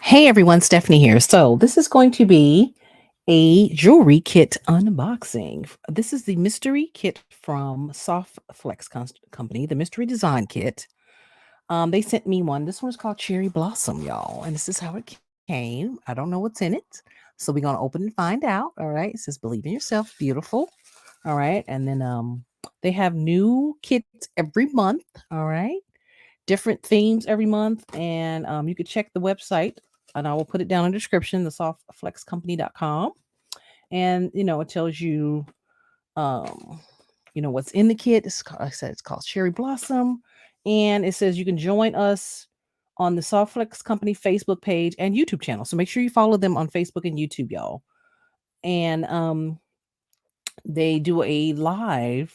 Hey everyone, Stephanie here. So, this is going to be a jewelry kit unboxing. This is the mystery kit from Soft Flex Company, the mystery design kit. They sent me one. This one's called Cherry Blossom, y'all. And this is how it came. I don't know what's in it. So, we're going to open and find out. All right. It says, believe in yourself, beautiful. All right. And then they have new kits every month. All right, different themes every month. And you could check the website, and I will put it down in the description, the softflexcompany.com. And, it tells you, um, what's in the kit. Like I said, it's called Cherry Blossom. And it says you can join us on the Softflex Company Facebook page and YouTube channel. So make sure you follow them on Facebook and YouTube, y'all. And they do a live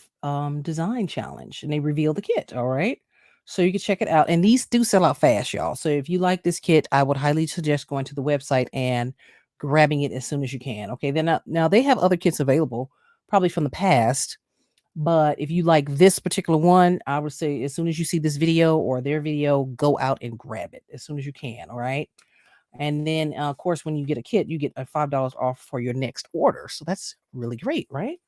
design challenge and they reveal the kit. All right. So you can check it out. And these do sell out fast, y'all. So if you like this kit, I would highly suggest going to the website and grabbing it as soon as you can. Okay. Then now they have other kits available, probably from the past. But if you like this particular one, I would say as soon as you see this video or their video, go out and grab it as soon as you can. All right. And then, of course, when you get a kit, you get a $5 off for your next order. So that's really great, right?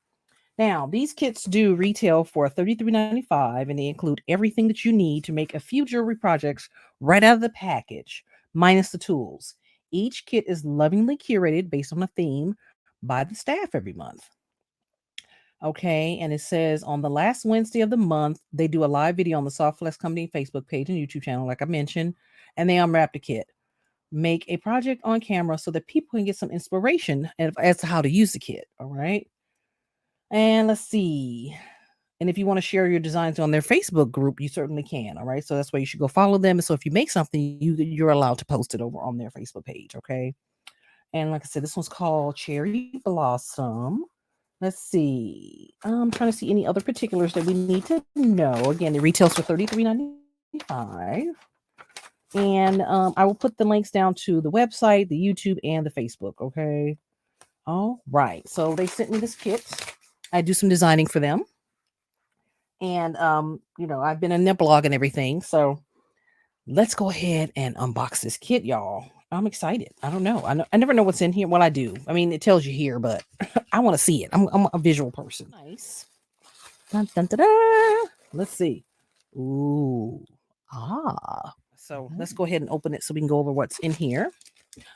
Now, these kits do retail for $33.95, and they include everything that you need to make a few jewelry projects right out of the package, minus the tools. Each kit is lovingly curated based on a theme by the staff every month. Okay, and it says on the last Wednesday of the month, they do a live video on the Soft Flex Company Facebook page and YouTube channel, like I mentioned, and they unwrap the kit. Make a project on camera so that people can get some inspiration as to how to use the kit. All right. And let's see. And if you want to share your designs on their Facebook group, you certainly can. All right. So that's why you should go follow them. And so if you make something, you're allowed to post it over on their Facebook page. Okay. And like I said, this one's called Cherry Blossom. Let's see. I'm trying to see any other particulars that we need to know. Again, it retails for $33.95. And I will put the links down to the website, the YouTube, and the Facebook. Okay. All right. So they sent me this kit. I do some designing for them. And I've been in their blog and everything. So let's go ahead and unbox this kit, y'all. I'm excited. I don't know. I never know what's in here. Well, I do. I mean, it tells you here, but I want to see it. I'm a visual person. Nice. Dun, dun, dun, dun. Let's see. Ooh. So let's go ahead and open it so we can go over what's in here.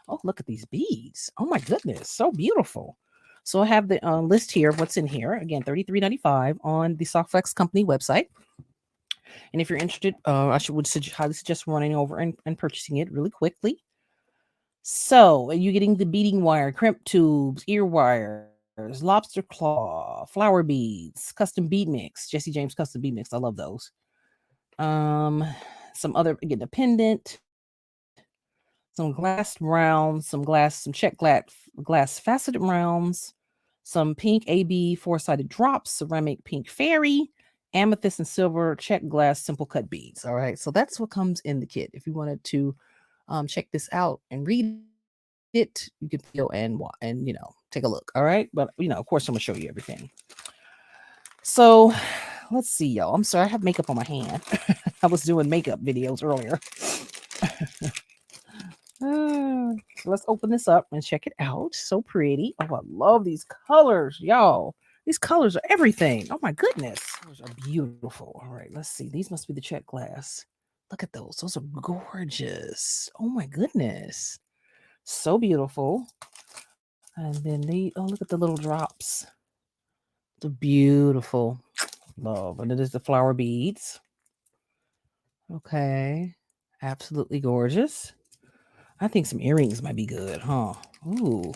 Oh, look at these beads. Oh my goodness, so beautiful. So I have the list here of what's in here. Again, $33.95 on the Softflex Company website. And if you're interested, highly suggest running over and purchasing it really quickly. So, are you getting the beading wire, crimp tubes, ear wires, lobster claw, flower beads, custom bead mix, Jesse James custom bead mix. I love those. Um, some other again, a pendant, some glass rounds, some check glass faceted rounds, some pink AB four-sided drops, ceramic pink fairy, amethyst and silver check glass simple cut beads. All right, so that's what comes in the kit. If you wanted to check this out and read it, you could go and take a look. All right, but of course I'm gonna show you everything. So let's see, y'all. I'm sorry, I have makeup on my hand. I was doing makeup videos earlier. So let's open this up and check it out. So pretty. Oh, I love these colors, y'all. These colors are everything. Oh my goodness. Those are beautiful. All right, let's see. These must be the check glass. Look at those. Those are gorgeous. Oh my goodness. So beautiful. And then look at the little drops. They're beautiful. Love. And it is the flower beads. Okay. Absolutely gorgeous. I think some earrings might be good, huh? Ooh.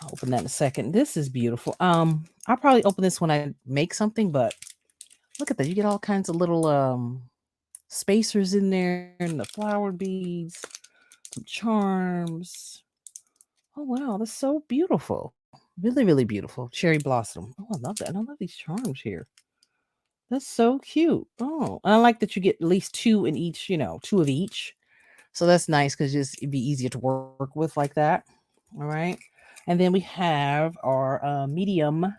I'll open that in a second. This is beautiful. I'll probably open this when I make something, but look at that. You get all kinds of little spacers in there and the flower beads, some charms. Oh wow, that's so beautiful. Really, really beautiful. Cherry blossom. Oh, I love that. And I love these charms here. That's so cute. Oh, and I like that you get at least two in each, two of each. So that's nice because it'd be easier to work with like that. All right. And then we have our medium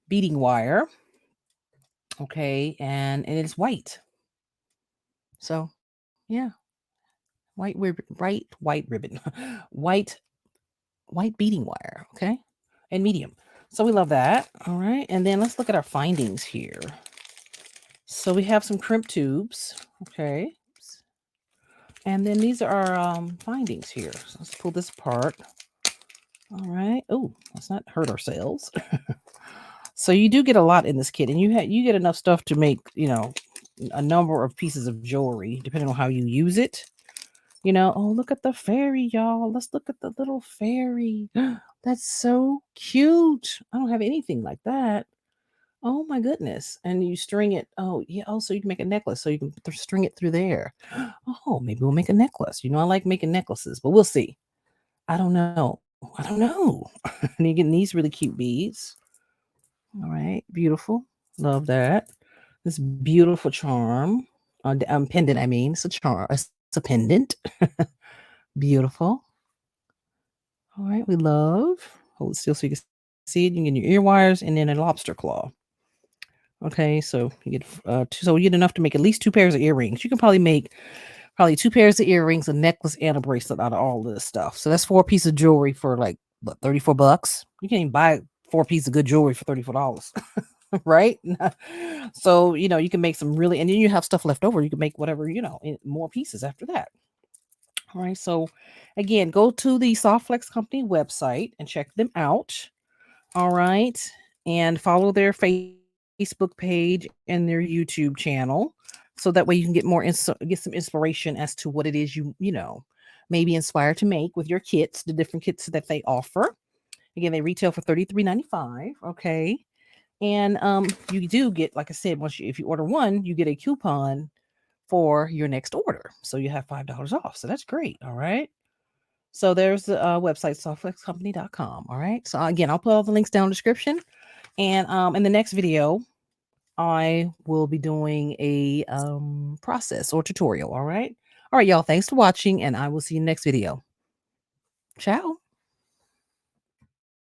beading wire. Okay. And it is white. So, yeah, white ribbon, white white beading wire, okay, and medium. So we love that. All right, and then let's look at our findings here. So we have some crimp tubes, okay, and then these are our findings here. So let's pull this apart. All right. Oh, let's not hurt ourselves. So you do get a lot in this kit, and you get enough stuff to make a number of pieces of jewelry, depending on how you use it. Oh, look at the fairy, y'all. Let's look at the little fairy. That's so cute. I don't have anything like that. Oh my goodness. And you string it. Oh, yeah. Oh, so you can make a necklace. So you can string it through there. Oh, maybe we'll make a necklace. I like making necklaces, but we'll see. I don't know. I don't know. And you get these really cute beads. All right. Beautiful. Love that. This beautiful charm. Pendant, I mean. It's a charm. It's a pendant. Beautiful. All right, we love. Hold it still so you can see it. You can get your ear wires and then a lobster claw. Okay, so you get so you get enough to make at least 2 pairs of earrings. You can probably make probably 2 pairs of earrings, a necklace, and a bracelet out of all of this stuff. So that's 4 pieces of jewelry for like what, $34. You can even buy 4 pieces of good jewelry for $34, right? So you can make some really, and then you have stuff left over. You can make whatever more pieces after that. All right. So again, go to the Softflex Company website and check them out. All right. And follow their Facebook page and their YouTube channel. So that way you can get get some inspiration as to what it is may be inspired to make with your kits, the different kits that they offer. Again, they retail for $33.95. Okay. And you do get, like I said, if you order one, you get a coupon for your next order. So you have $5 off. So that's great. All right. So there's the website, softflexcompany.com. All right. So again, I'll put all the links down in the description. And in the next video, I will be doing a process or tutorial. All right. All right, y'all. Thanks for watching, and I will see you next video. Ciao.